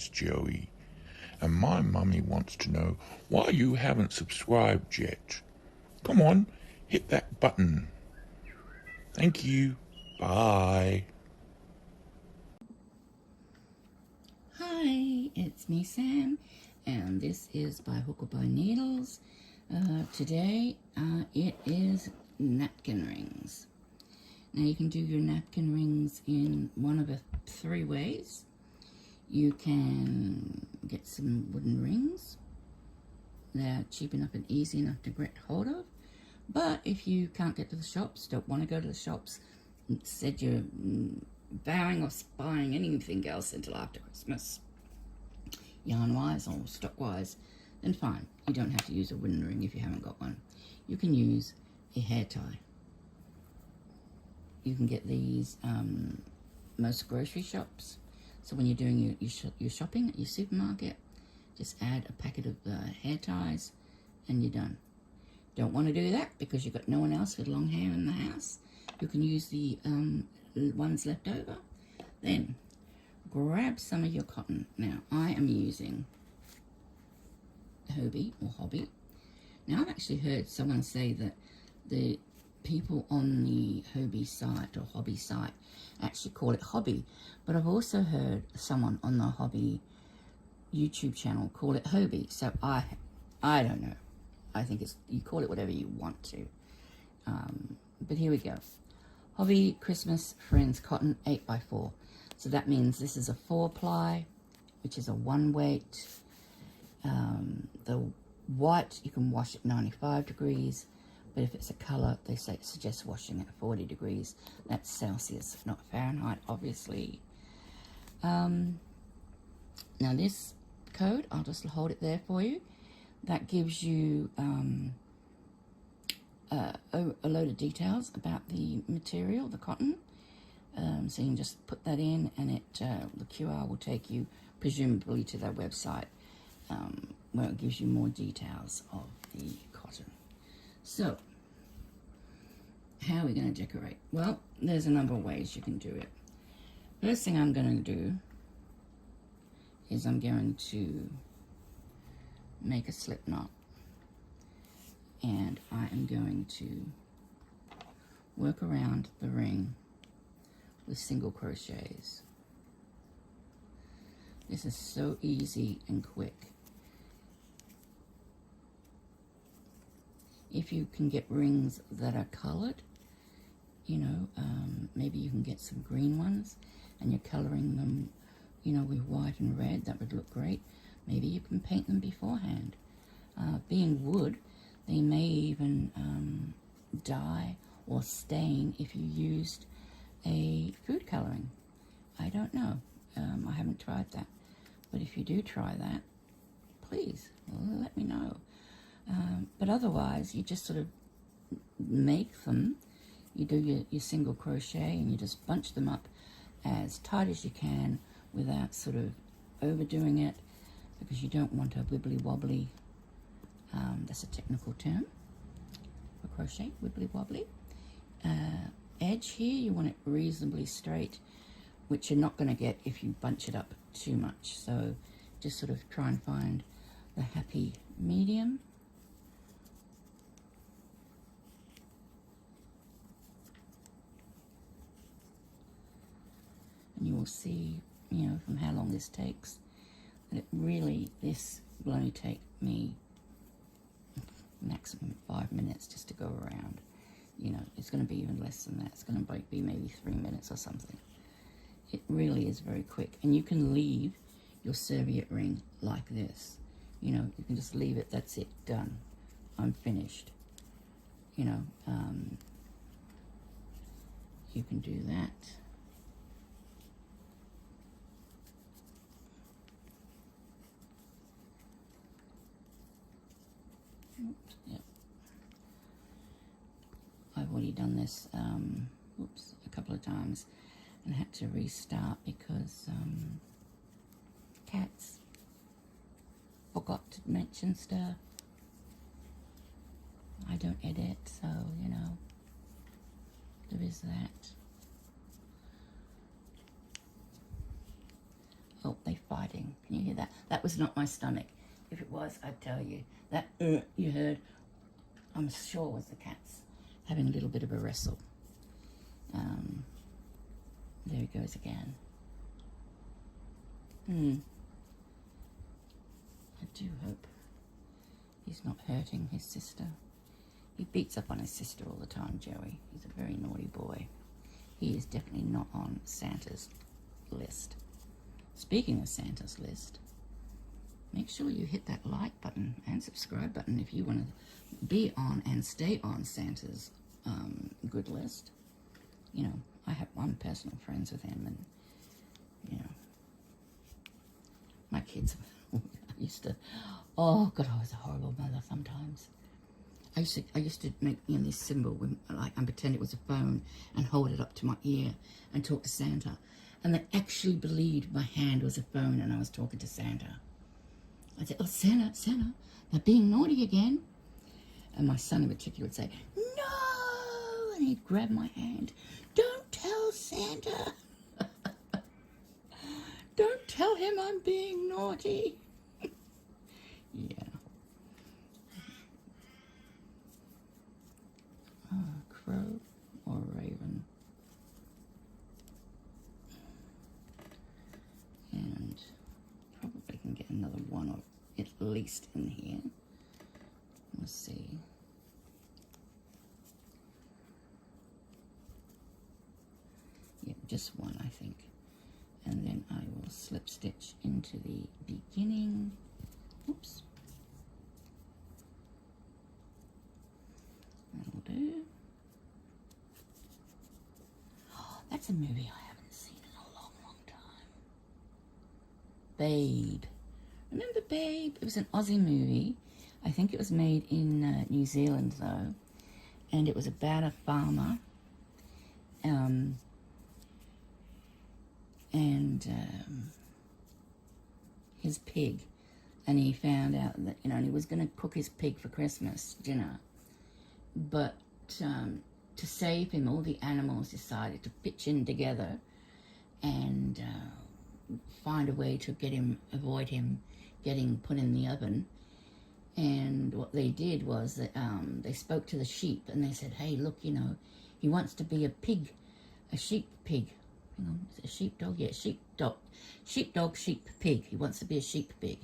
is Joey, and my mummy wants to know why you haven't subscribed yet. Come on, hit that button. Thank you. Bye. Hi, it's me, Sam, and this is by Hook or by Needles. Today it is napkin rings. Now you can do your napkin rings in one of the three ways. You can get some wooden rings. They're cheap enough and easy enough to get hold of. But if you can't get to the shops, don't want to go to the shops, said you're vowing of buying anything else until after Christmas, yarn-wise or stock-wise, then fine. You don't have to use a wooden ring if you haven't got one. You can use a hair tie. You can get these most grocery shops. So when you're doing your shopping at your supermarket, just add a packet of hair ties and you're done. Don't want to do that because you've got no one else with long hair in the house. You can use the ones left over. Then grab some of your cotton. Now I am using Hobby or Hobby. Now I've actually heard someone say that the people on the Hobby site or Hobby site actually call it Hobby, but I've also heard someone on the Hobby YouTube channel call it Hobby. So I don't know. I think it's, you call it whatever you want to. But here we go. Hobby Christmas Friends Cotton 8x4. So that means this is a 4-ply, which is a 1 weight. The white, you can wash at 95 degrees. But if it's a colour, they suggest washing at 40 degrees. That's Celsius, not Fahrenheit, obviously. Now this code, I'll just hold it there for you. That gives you a load of details about the material, the cotton. So you can just put that in and the QR will take you presumably to their website where it gives you more details of the cotton. So, how are we going to decorate? Well, there's a number of ways you can do it. First thing I'm going to do is I'm going to make a slip knot. And I am going to work around the ring with single crochets. This is so easy and quick. If you can get rings that are colored, you know, maybe you can get some green ones and you're coloring them, you know, with white and red. That would look great. Maybe you can paint them beforehand. Being wood, they may even dye or stain if you used a food coloring. I don't know. I haven't tried that. But if you do try that, please let me know. But otherwise, you just sort of make them. You do your single crochet and you just bunch them up as tight as you can without sort of overdoing it, because you don't want a wibbly wobbly, that's a technical term for crochet, wibbly wobbly. Edge here, you want it reasonably straight, which you're not going to get if you bunch it up too much. So just sort of try and find the happy medium. And you will see, you know, from how long this takes, that it really, this will only take me maximum 5 minutes just to go around. You know, it's going to be even less than that. It's going to be maybe 3 minutes or something. It really is very quick. And you can leave your serviette ring like this. You know, you can just leave it. That's it. Done. I'm finished. You know, you can do that. Oops, yep. I've already done this a couple of times and had to restart because cats forgot to mention stuff. I don't edit, so you know, there is that. Oh, they fight hurting. Can you hear that? That was not my stomach. If it was, I'd tell you. That you heard, I'm sure was the cats having a little bit of a wrestle. There he goes again. I do hope he's not hurting his sister. He beats up on his sister all the time, Joey. He's a very naughty boy. He is definitely not on Santa's list. Speaking of Santa's list, make sure you hit that like button and subscribe button if you want to be on and stay on Santa's good list. You know, I'm personal friends with him, and you know, my kids. I used to. Oh God, I was a horrible mother sometimes. I used to make this symbol with, and pretend it was a phone and hold it up to my ear and talk to Santa, and they actually believed my hand was a phone and I was talking to Santa. I'd say, "Oh, Santa, they're being naughty again," and my son in particular would say, "No," and he'd grab my hand. "Don't tell Santa. Don't tell him I'm being naughty." Yeah. Crow or raven. And probably can get another one or at least in here. Let's see. Yeah, just one, I think. And then I will slip stitch into the beginning. Oops. That'll do. Oh, that's a movie I haven't seen in a long, long time. Babe. Remember Babe? It was an Aussie movie. I think it was made in New Zealand, though. And it was about a farmer. And his pig. And he found out that, you know, and he was going to cook his pig for Christmas dinner. But to save him, all the animals decided to pitch in together and find a way to avoid him getting put in the oven. And what they did was that they spoke to the sheep and they said, "Hey, look, you know, he wants to be a sheep pig. Hang on, is it a sheepdog? Yeah, sheepdog, sheep pig. He wants to be a sheep pig."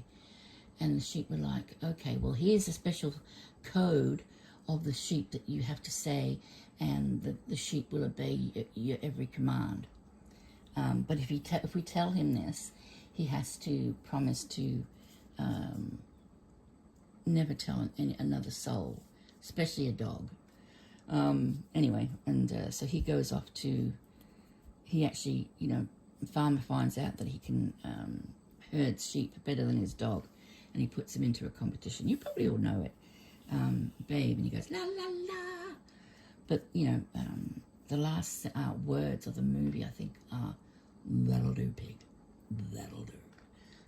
And the sheep were like, "Okay, well, here's a special code of the sheep that you have to say, and the sheep will obey your every command. But if we tell him this, he has to promise to never tell another soul, especially a dog." Anyway, and so he goes off to. He actually, you know, the farmer finds out that he can herd sheep better than his dog, and he puts him into a competition. You probably all know it. Babe, and he goes, "La, la, la." But, you know, the last words of the movie, I think, are, "That'll do, pig. That'll do."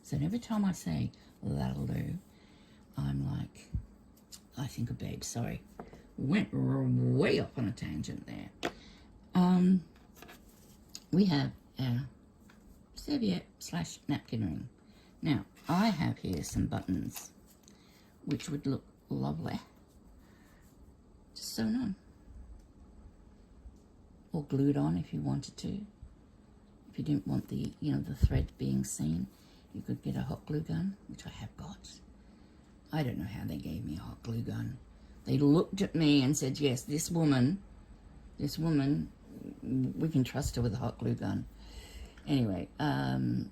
So every time I say, "That'll do," I'm like, I think of Babe. Sorry. Went way off on a tangent there. We have a serviette / napkin ring. Now, I have here some buttons, which would look lovely just sewn on, or glued on if you wanted to. If you didn't want the, you know, the thread being seen, you could get a hot glue gun, which I have got. I don't know how they gave me a hot glue gun. They looked at me and said, "Yes, this woman, we can trust her with a hot glue gun." Anyway, I've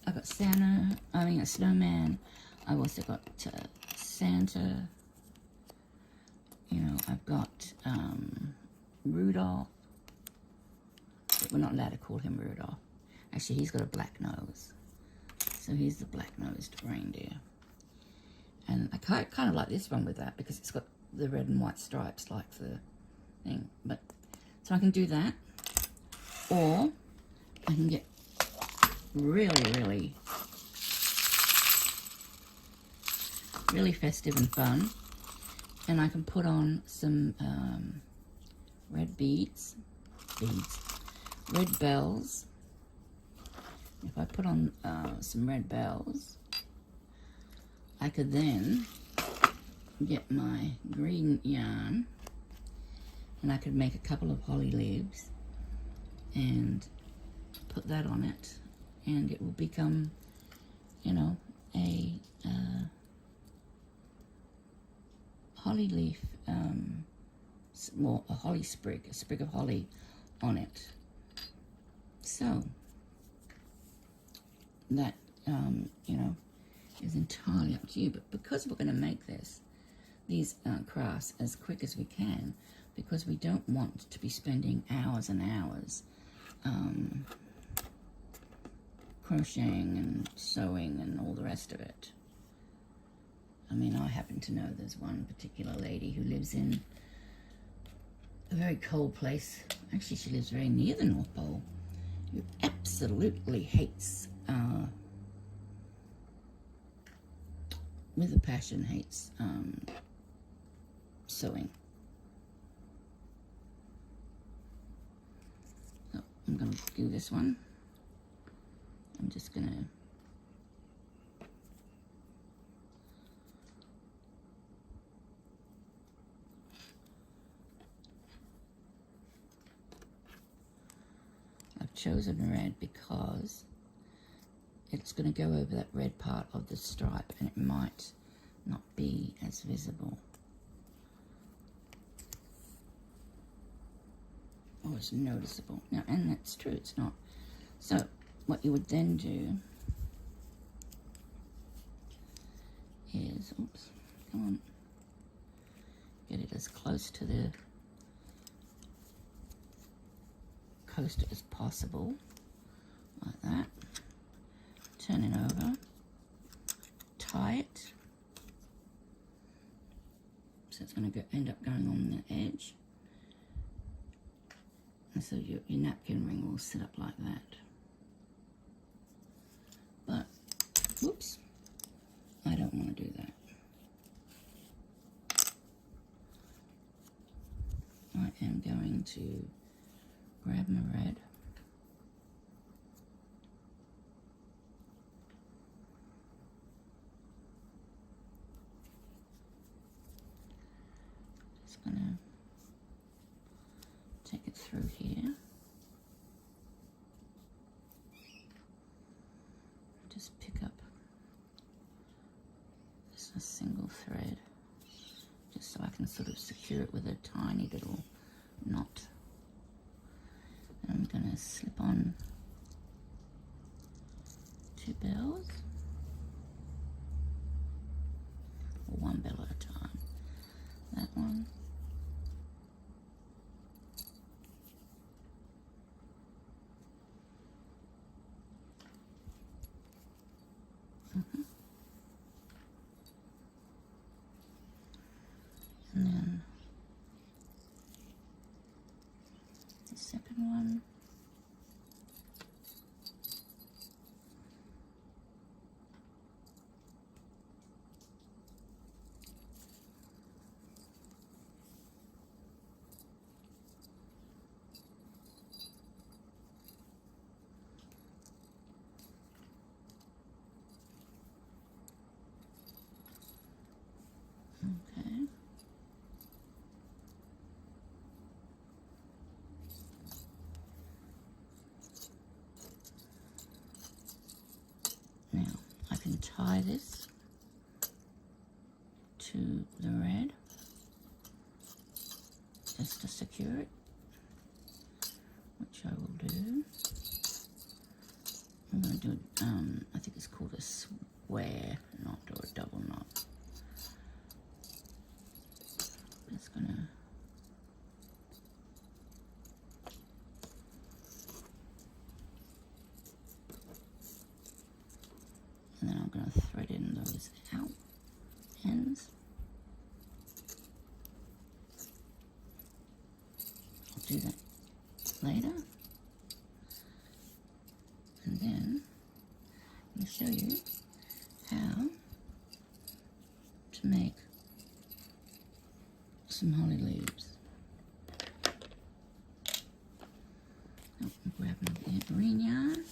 got a snowman. I've also got Santa. You know, I've got Rudolph. But we're not allowed to call him Rudolph. Actually, he's got a black nose. So he's the black-nosed reindeer. And I kind of like this one with that because it's got the red and white stripes like the thing. But so I can do that. Or I can get really festive and fun, and I can put on some red red bells, if I put on some red bells, I could then get my green yarn and I could make a couple of holly leaves and put that on it, and it will become, you know, a holly leaf, well, a holly sprig, a sprig of holly on it. So that, you know, is entirely up to you. But because we're going to make these crafts as quick as we can, because we don't want to be spending hours and hours crocheting and sewing and all the rest of it. I mean, I happen to know there's one particular lady who lives in a very cold place. Actually, she lives very near the North Pole, who absolutely hates, with a passion, hates sewing. So I'm going to do this one. I'm just going to chosen red because it's going to go over that red part of the stripe and it might not be as visible or as noticeable. Now, and that's true, it's not. So what you would then do is, oops, come on, get it as close to the coast as possible, like that. Turn it over, tie it, so it's going to end up going on the edge, and so your napkin ring will sit up like that. But, whoops, I don't want to do that. I am going to grab my red, just gonna take it through here, just pick up just a single thread, just so I can sort of secure it with a tiny little knot. I'm going to slip on 2 bells, or 1 bell at a time. That one. And then the second one. Okay. Now I can tie this to the red just to secure it, which I will do. I'm going to do, I think it's called a square knot or a double knot. Just going to and then I'm going to thread in those out ends. I'll do that later. And then I'll show you how to make some holly leaves. Oh, I'm grabbing the green yarn.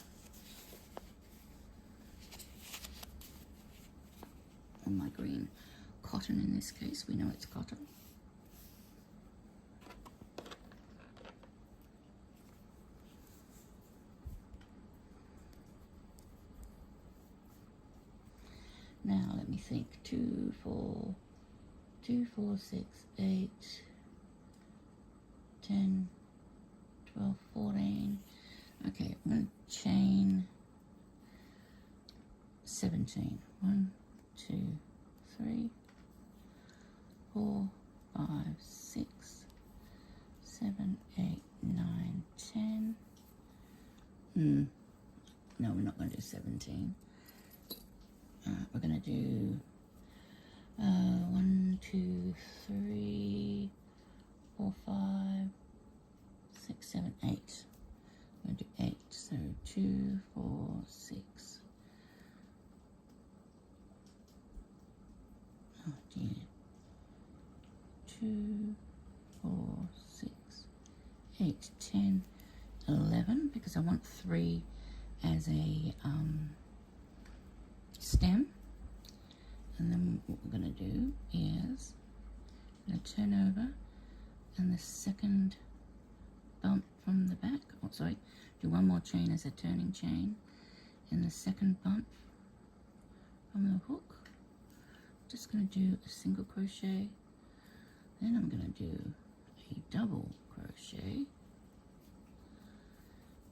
in this case, we know it's cotton. Now let me think. 2, 4, 6, 8, 10, 12, 14. Okay, I'm going to chain 17. 1, 2, 3, 4, 5, 6, 7, 8, 9, 10. No, we're not going to do 17. We're going to do 1, 2, 3, 4, 5, 6, 7, 8. I'm going to do 8. So 2, 4, 6. Oh dear. 2, 4, 6, 8, 10, 11, because I want 3 as a stem. And then what we're going to do is I'm going to turn over, and the second bump from the back, oh sorry, do one more chain as a turning chain, and the second bump from the hook. Just going to do a single crochet, then I'm going to do a double crochet,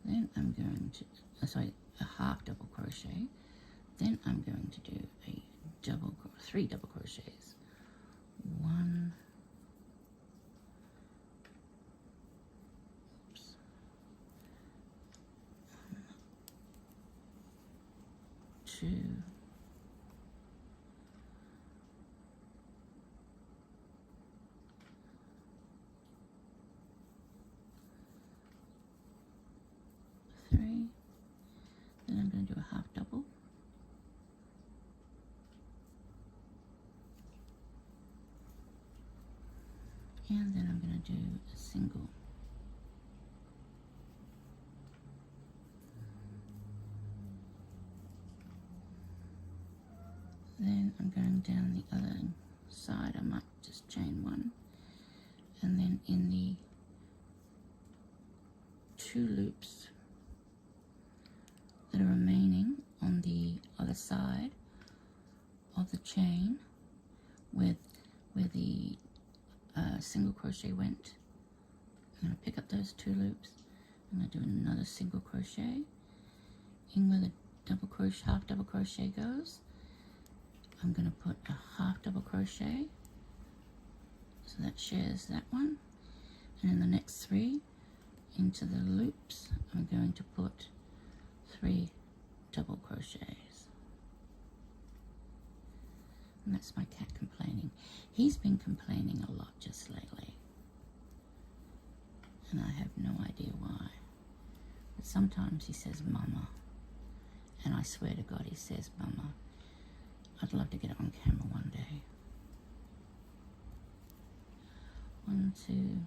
then I'm going to, a half double crochet, then I'm going to do a double, 3 double crochets. 1, 2, 3, then I'm going to do a half double, and then I'm going to do a single. Then I'm going down the other side. I might just chain 1, and then in the 2 loops that are remaining on the other side of the chain where the single crochet went, I'm going to pick up those 2 loops. I'm going to do another single crochet in where the double crochet, half double crochet goes. I'm going to put a half double crochet, so that shares that one, and in the next 3 into the loops I'm going to put 3 double crochets. And that's my cat complaining. He's been complaining a lot just lately, and I have no idea why, but sometimes he says mama, and I swear to God he says mama. I'd love to get it on camera one day. 1, 2,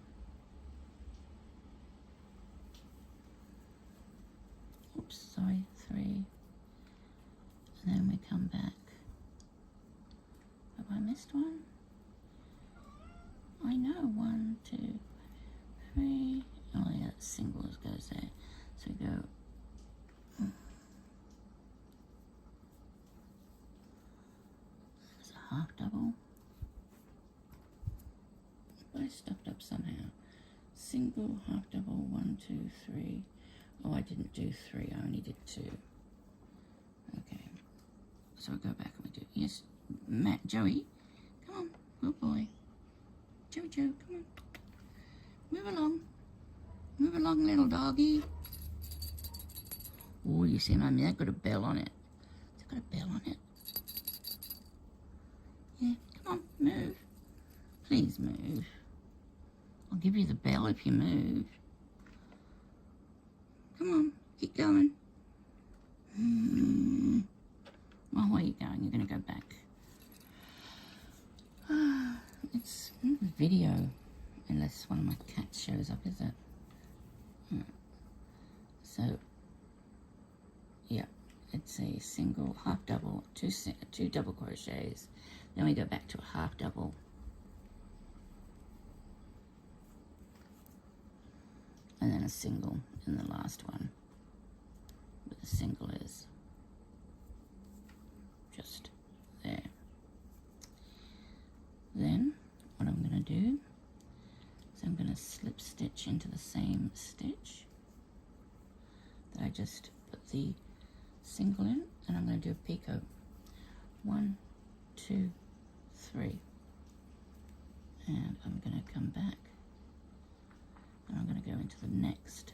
oops, sorry, 3, and then we come back. Have I missed one? I know, 1, 2, 3. Oh yeah, singles goes there. So we go. There's a half double. I stuffed up somehow. Single, half double, 1, 2, 3. Oh, I didn't do 3, I only did 2. Okay, so I go back and we do, yes, Matt, Joey, come on, good boy. Jojo, come on. Move along, little doggy. Oh, you see, Mummy, that got a bell on it. Has it got a bell on it? Yeah, come on, move. Please move. I'll give you the bell if you move. Come on, keep going. Well, where are you going? You're going to go back. It's not a video, unless one of my cats shows up, is it? So, yeah, it's a single, half double, two double crochets, Then we go back to a half double. And then a single in the last one. But the single is just there. Then what I'm going to do is I'm going to slip stitch into the same stitch that I just put the single in, and I'm going to do a picot. 1, 2, 3, and I'm going to come back and I'm going to go into the next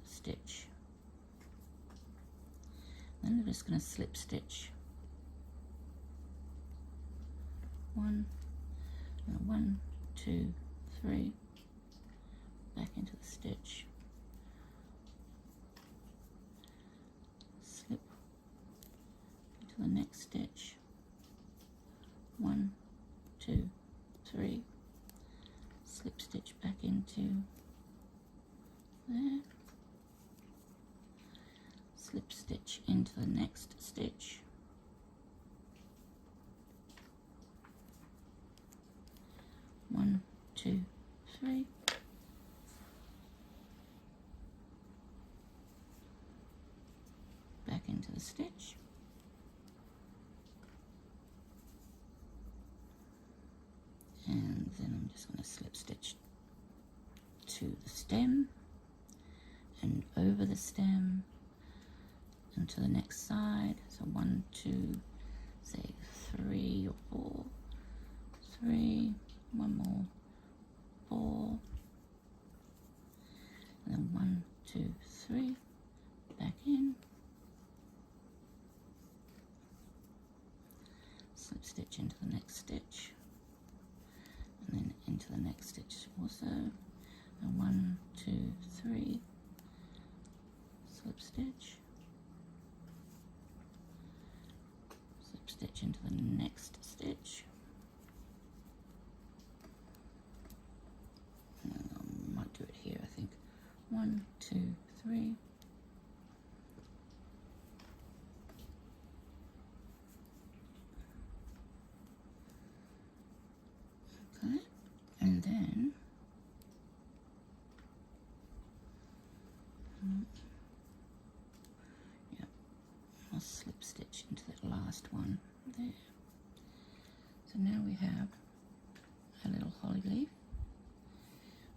stitch. Then I'm just going to slip stitch 1, 1, 2, 3, back into the stitch, slip into the next stitch, 1, 2, 3, slip stitch back into there, slip stitch into the next stitch, 1, 2, 3, back into the stitch, and then I'm just going to slip stitch to the stem and over the stem and to the next side. So 1, 2, say 3 or 4, 3, one more, 4, and then 1, 2, 3, back in, slip stitch into the next stitch, and then into the next stitch also, and 1, 2, 3, slip stitch, slip stitch into the next stitch, and I might do it here, I think, 1, 2, 3, okay, and then yeah, I'll slip stitch into that last one there. So now we have a little holly leaf,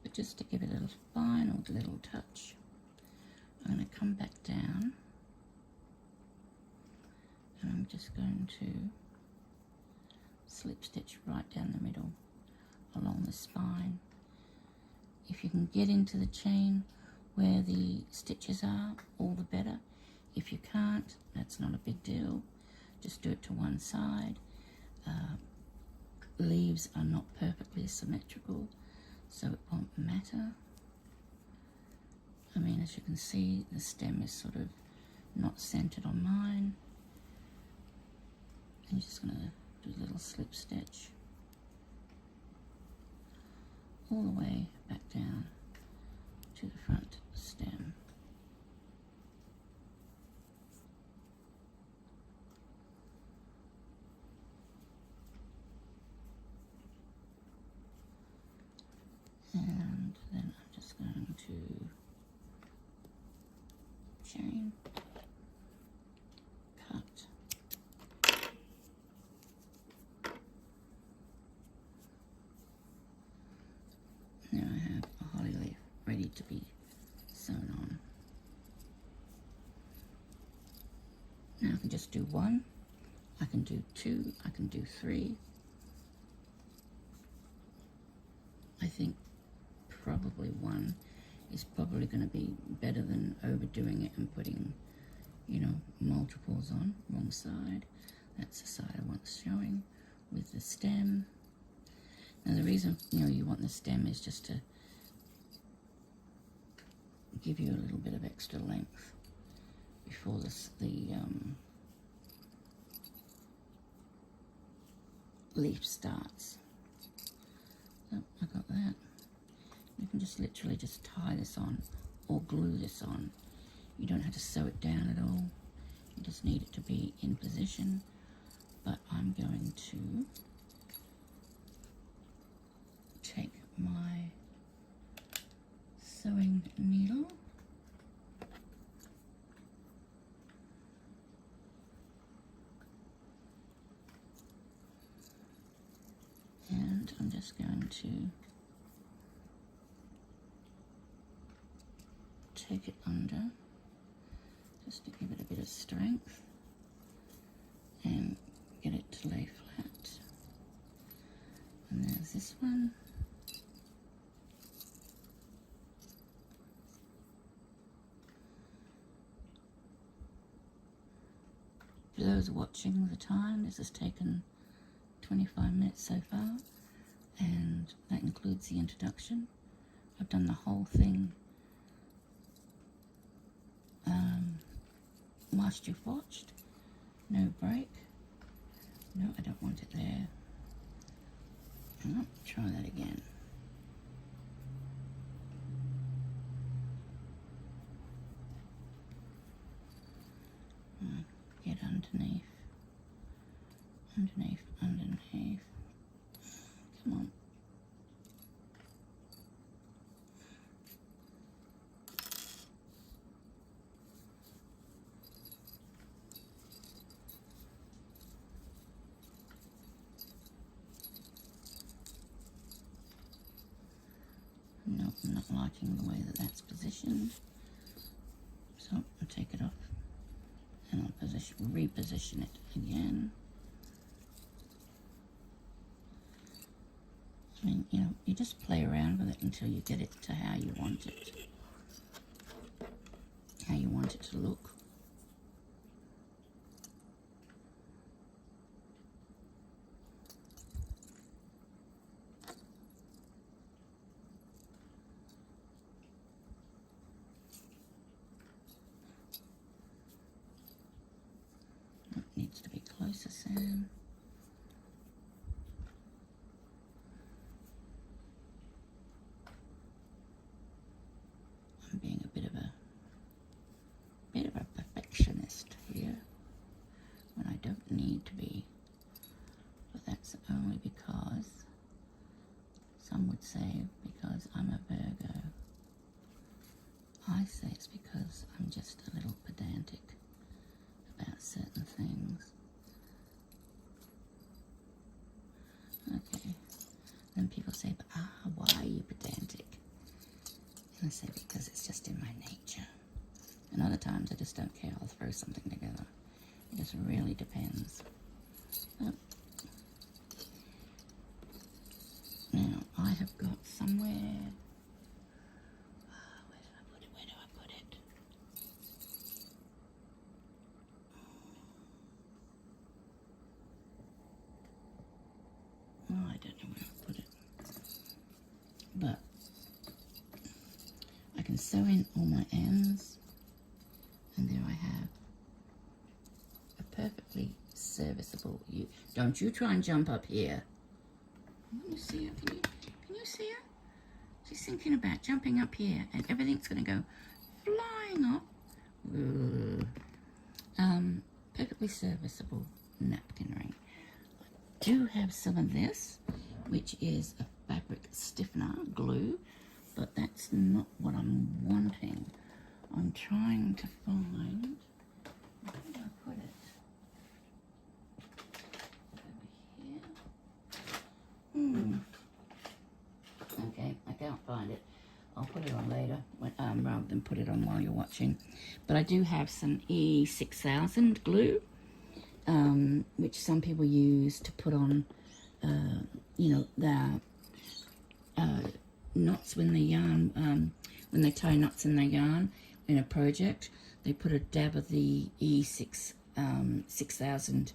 but just to give it a little final little touch, I'm going to come back down and I'm just going to slip stitch right down the middle along the spine. If you can get into the chain where the stitches are, all the better. If you can't, that's not a big deal. Just do it to one side. Leaves are not perfectly symmetrical, so it won't matter. I mean, as you can see, the stem is sort of not centered on mine. And you're just going to do a little slip stitch all the way back down to the front stem. And then I'm just going to chain, cut, now I have a holly leaf ready to be sewn on. Now I can just do one, I can do two, I can do three. I think probably one is probably going to be better than overdoing it and putting, you know, multiples on. Wrong side. That's the side I want showing with the stem. Now the reason, you know, you want the stem is just to give you a little bit of extra length before the leaf starts. So I got that. You can just literally just tie this on or glue this on. You don't have to sew it down at all. You just need it to be in position but I'm going to take my sewing needle and I'm just going to take it under just to give it a bit of strength and get it to lay flat. And there's this one. For those watching the time, this has taken 25 minutes so far, and that includes the introduction. I've done the whole thing whilst you've watched. No break. No, I don't want it there. Oh, try that again. Get underneath. Underneath, underneath. Come on. No, I'm not liking the way that that's positioned. So I'll take it off and I'll reposition it again. I mean, you know, you just play around with it until you get it to how you want it. How you want it to look. It needs to be closer, Sam. I'm being a bit of a perfectionist here when I don't need to be, but that's only because some would say because I'm a Virgo. I say it's because I'm just a little pedantic about certain things. Okay, then people say, but why are you pedantic? And I say, because it's just in my nature. And other times I just don't care, I'll throw something together. It just really depends. Oh. Now, I have got somewhere, where do I put it? Oh, I don't know where I put it. But I can sew in all my ends, and there I have a perfectly serviceable. Don't you try and jump up here. Can you see her? Can you see her? She's thinking about jumping up here, and everything's going to go flying off. Perfectly serviceable napkin ring. I do have some of this, which is a fabric stiffener glue, but that's not what I'm wanting. I'm trying to find, where did I put it? Over here. Okay, I can't find it. I'll put it on later, rather than put it on while you're watching. But I do have some E6000 glue, which some people use to put on, you know, the knots when the yarn, when they tie knots in the yarn in a project. They put a dab of the E6000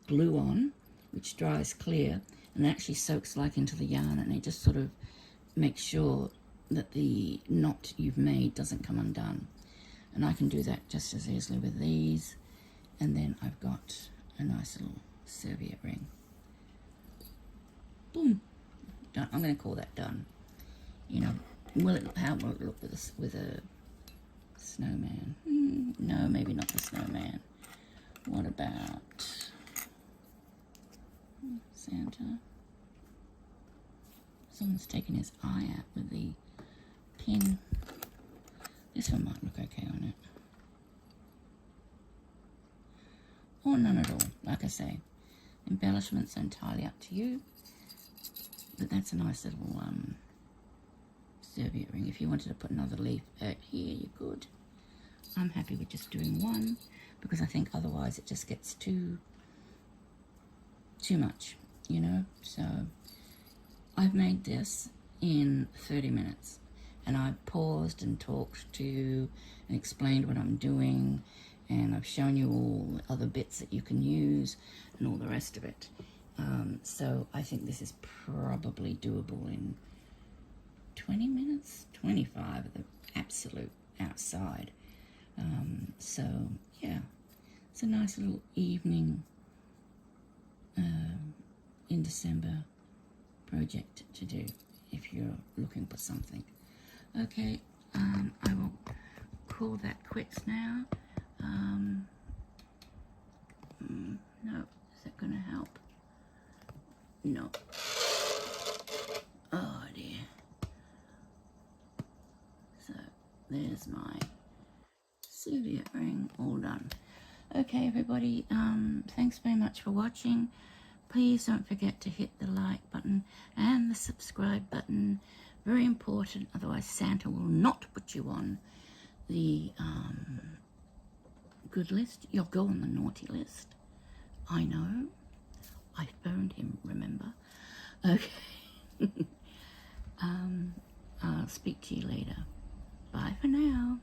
glue on, which dries clear and actually soaks like into the yarn, and it just sort of makes sure that the knot you've made doesn't come undone. And I can do that just as easily with these. And then I've got a nice little serviette ring. Boom. Done. I'm going to call that done. You know, how will it look with a snowman? No, maybe not the snowman. What about Santa. Someone's taken his eye out with the pin. This one might look okay on it. Or none at all, like I say. Embellishments are entirely up to you. But that's a nice little serviette ring. If you wanted to put another leaf out here, you could. I'm happy with just doing one because I think otherwise it just gets too much, you know. So I've made this in 30 minutes and I paused and talked to you and explained what I'm doing, and I've shown you all the other bits that you can use and all the rest of it. So I think this is probably doable in 20 minutes, 25 at the absolute outside. So yeah, it's a nice little evening in December project to do if you're looking for something. Okay, I will call that quits now. No, is that going to help? No. Oh dear. So there's my serviette ring all done. Okay everybody, thanks very much for watching. Please don't forget to hit the like button and the subscribe button. Very important, otherwise Santa will not put you on the good list. You'll go on the naughty list. I know. I phoned him, remember? Okay. I'll speak to you later. Bye for now.